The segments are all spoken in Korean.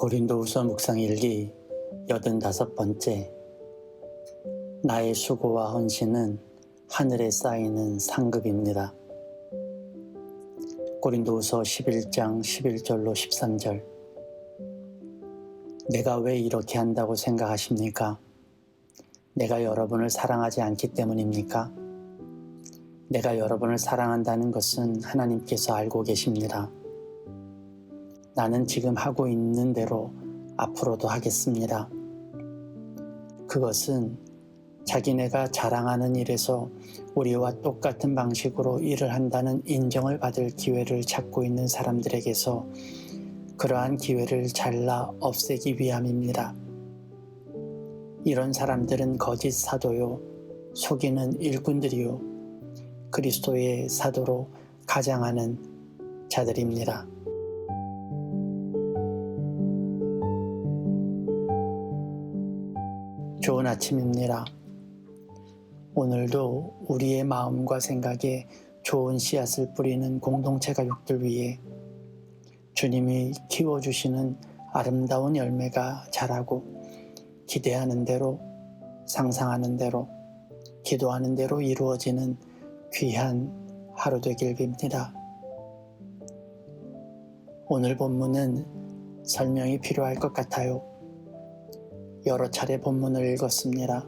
고린도후서 묵상일기 85번째. 나의 수고와 헌신은 하늘에 쌓이는 상급입니다. 고린도후서 11장 11절로 13절. 내가 왜 이렇게 한다고 생각하십니까? 내가 여러분을 사랑하지 않기 때문입니까? 내가 여러분을 사랑한다는 것은 하나님께서 알고 계십니다. 나는 지금 하고 있는 대로 앞으로도 하겠습니다. 그것은 자기네가 자랑하는 일에서 우리와 똑같은 방식으로 일을 한다는 인정을 받을 기회를 찾고 있는 사람들에게서 그러한 기회를 잘라 없애기 위함입니다. 이런 사람들은 거짓 사도요, 속이는 일꾼들이요, 그리스도의 사도로 가장하는 자들입니다. 좋은 아침입니다. 오늘도 우리의 마음과 생각에 좋은 씨앗을 뿌리는 공동체 가족들 위해 주님이 키워주시는 아름다운 열매가 자라고 기대하는 대로, 상상하는 대로, 기도하는 대로 이루어지는 귀한 하루 되길 빕니다. 오늘 본문은 설명이 필요할 것 같아요. 여러 차례 본문을 읽었습니다.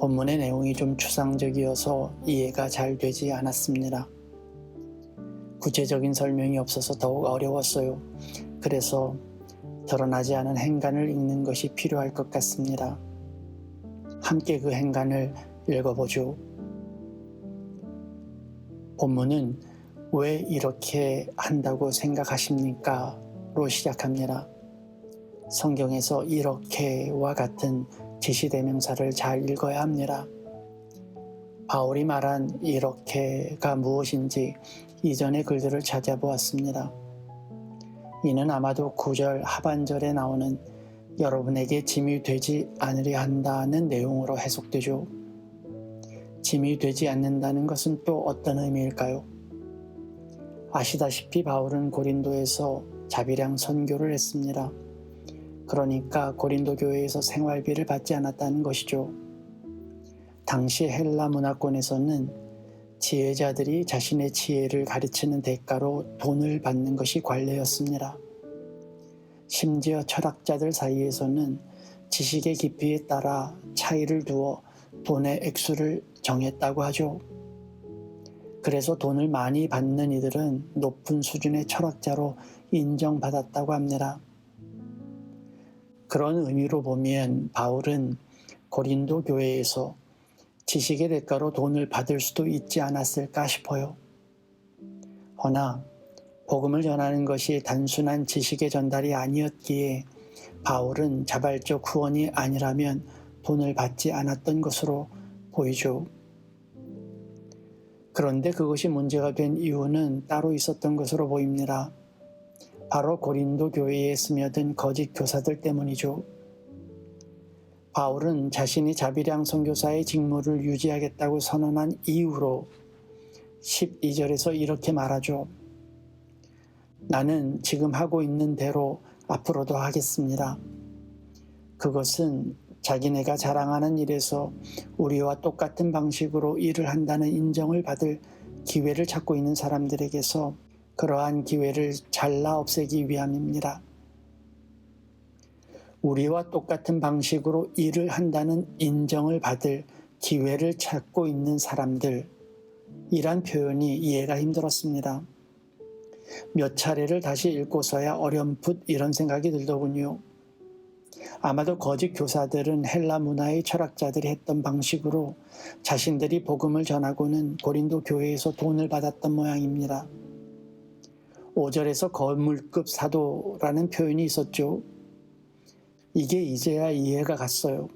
본문의 내용이 좀 추상적이어서 이해가 잘 되지 않았습니다. 구체적인 설명이 없어서 더욱 어려웠어요. 그래서 드러나지 않은 행간을 읽는 것이 필요할 것 같습니다. 함께 그 행간을 읽어보죠. 본문은 왜 이렇게 한다고 생각하십니까? 로 시작합니다. 성경에서 이렇게와 같은 지시대명사를 잘 읽어야 합니다. 바울이 말한 이렇게가 무엇인지 이전의 글들을 찾아보았습니다. 이는 아마도 9절 하반절에 나오는 여러분에게 짐이 되지 않으려 한다는 내용으로 해석되죠. 짐이 되지 않는다는 것은 또 어떤 의미일까요? 아시다시피 바울은 고린도에서 자비량 선교를 했습니다. 그러니까 고린도 교회에서 생활비를 받지 않았다는 것이죠. 당시 헬라 문화권에서는 지혜자들이 자신의 지혜를 가르치는 대가로 돈을 받는 것이 관례였습니다. 심지어 철학자들 사이에서는 지식의 깊이에 따라 차이를 두어 돈의 액수를 정했다고 하죠. 그래서 돈을 많이 받는 이들은 높은 수준의 철학자로 인정받았다고 합니다. 그런 의미로 보면 바울은 고린도 교회에서 지식의 대가로 돈을 받을 수도 있지 않았을까 싶어요. 허나 복음을 전하는 것이 단순한 지식의 전달이 아니었기에 바울은 자발적 후원이 아니라면 돈을 받지 않았던 것으로 보이죠. 그런데 그것이 문제가 된 이유는 따로 있었던 것으로 보입니다. 바로 고린도 교회에 스며든 거짓 교사들 때문이죠. 바울은 자신이 자비량 선교사의 직무를 유지하겠다고 선언한 이후로 12절에서 이렇게 말하죠. 나는 지금 하고 있는 대로 앞으로도 하겠습니다. 그것은 자기네가 자랑하는 일에서 우리와 똑같은 방식으로 일을 한다는 인정을 받을 기회를 찾고 있는 사람들에게서 그러한 기회를 잘라 없애기 위함입니다. 우리와 똑같은 방식으로 일을 한다는 인정을 받을 기회를 찾고 있는 사람들, 이란 표현이 이해가 힘들었습니다. 몇 차례를 다시 읽고서야 어렴풋 이런 생각이 들더군요. 아마도 거짓 교사들은 헬라 문화의 철학자들이 했던 방식으로 자신들이 복음을 전하고는 고린도 교회에서 돈을 받았던 모양입니다. 5절에서 거물급 사도라는 표현이 있었죠. 이게 이제야 이해가 갔어요.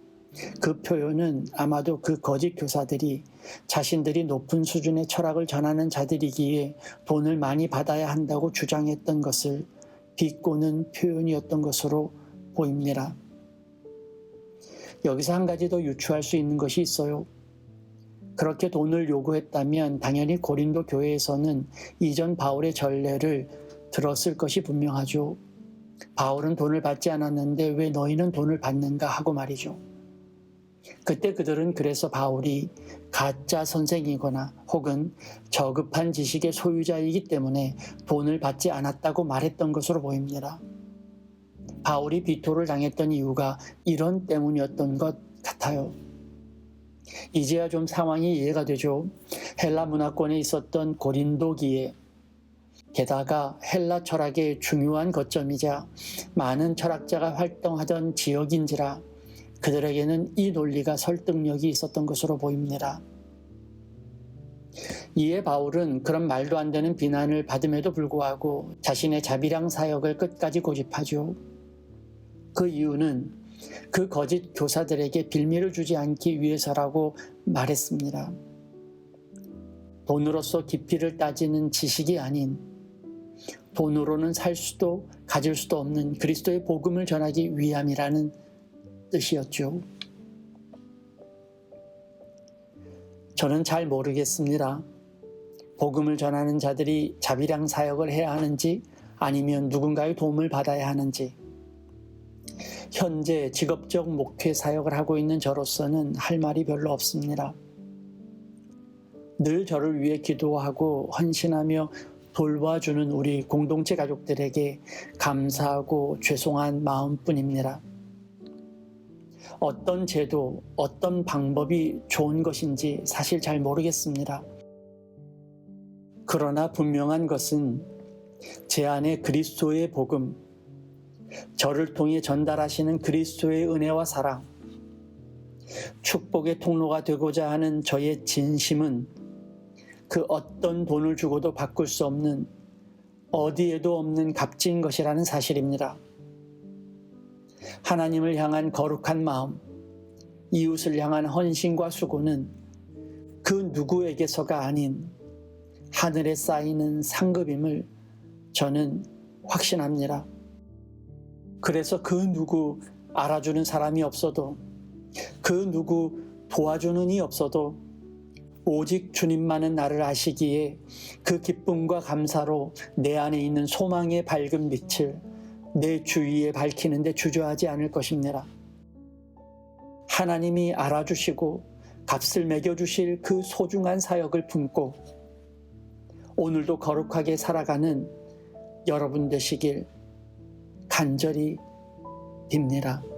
그 표현은 아마도 그 거짓 교사들이 자신들이 높은 수준의 철학을 전하는 자들이기에 돈을 많이 받아야 한다고 주장했던 것을 비꼬는 표현이었던 것으로 보입니다. 여기서 한 가지 더 유추할 수 있는 것이 있어요. 그렇게 돈을 요구했다면 당연히 고린도 교회에서는 이전 바울의 전례를 들었을 것이 분명하죠. 바울은 돈을 받지 않았는데 왜 너희는 돈을 받는가 하고 말이죠. 그때 그들은 그래서 바울이 가짜 선생이거나 혹은 저급한 지식의 소유자이기 때문에 돈을 받지 않았다고 말했던 것으로 보입니다. 바울이 비토를 당했던 이유가 이런 때문이었던 것 같아요. 이제야 좀 상황이 이해가 되죠. 헬라 문화권에 있었던 고린도기에 게다가 헬라 철학의 중요한 거점이자 많은 철학자가 활동하던 지역인지라 그들에게는 이 논리가 설득력이 있었던 것으로 보입니다. 이에 바울은 그런 말도 안 되는 비난을 받음에도 불구하고 자신의 자비랑 사역을 끝까지 고집하죠. 그 이유는 그 거짓 교사들에게 빌미를 주지 않기 위해서라고 말했습니다. 돈으로서 깊이를 따지는 지식이 아닌 돈으로는 살 수도 가질 수도 없는 그리스도의 복음을 전하기 위함이라는 뜻이었죠. 저는 잘 모르겠습니다. 복음을 전하는 자들이 자비랑 사역을 해야 하는지 아니면 누군가의 도움을 받아야 하는지 현재 직업적 목회 사역을 하고 있는 저로서는 할 말이 별로 없습니다. 늘 저를 위해 기도하고 헌신하며 돌봐주는 우리 공동체 가족들에게 감사하고 죄송한 마음뿐입니다. 어떤 제도, 어떤 방법이 좋은 것인지 사실 잘 모르겠습니다. 그러나 분명한 것은 제 안에 그리스도의 복음, 저를 통해 전달하시는 그리스도의 은혜와 사랑, 축복의 통로가 되고자 하는 저의 진심은 그 어떤 돈을 주고도 바꿀 수 없는 어디에도 없는 값진 것이라는 사실입니다. 하나님을 향한 거룩한 마음, 이웃을 향한 헌신과 수고는 그 누구에게서가 아닌 하늘에 쌓이는 상급임을 저는 확신합니다. 그래서 그 누구 알아주는 사람이 없어도 그 누구 도와주는 이 없어도 오직 주님만은 나를 아시기에 그 기쁨과 감사로 내 안에 있는 소망의 밝은 빛을 내 주위에 밝히는데 주저하지 않을 것입니다. 하나님이 알아주시고 값을 매겨주실 그 소중한 사역을 품고 오늘도 거룩하게 살아가는 여러분 되시길 간절히 빕니다.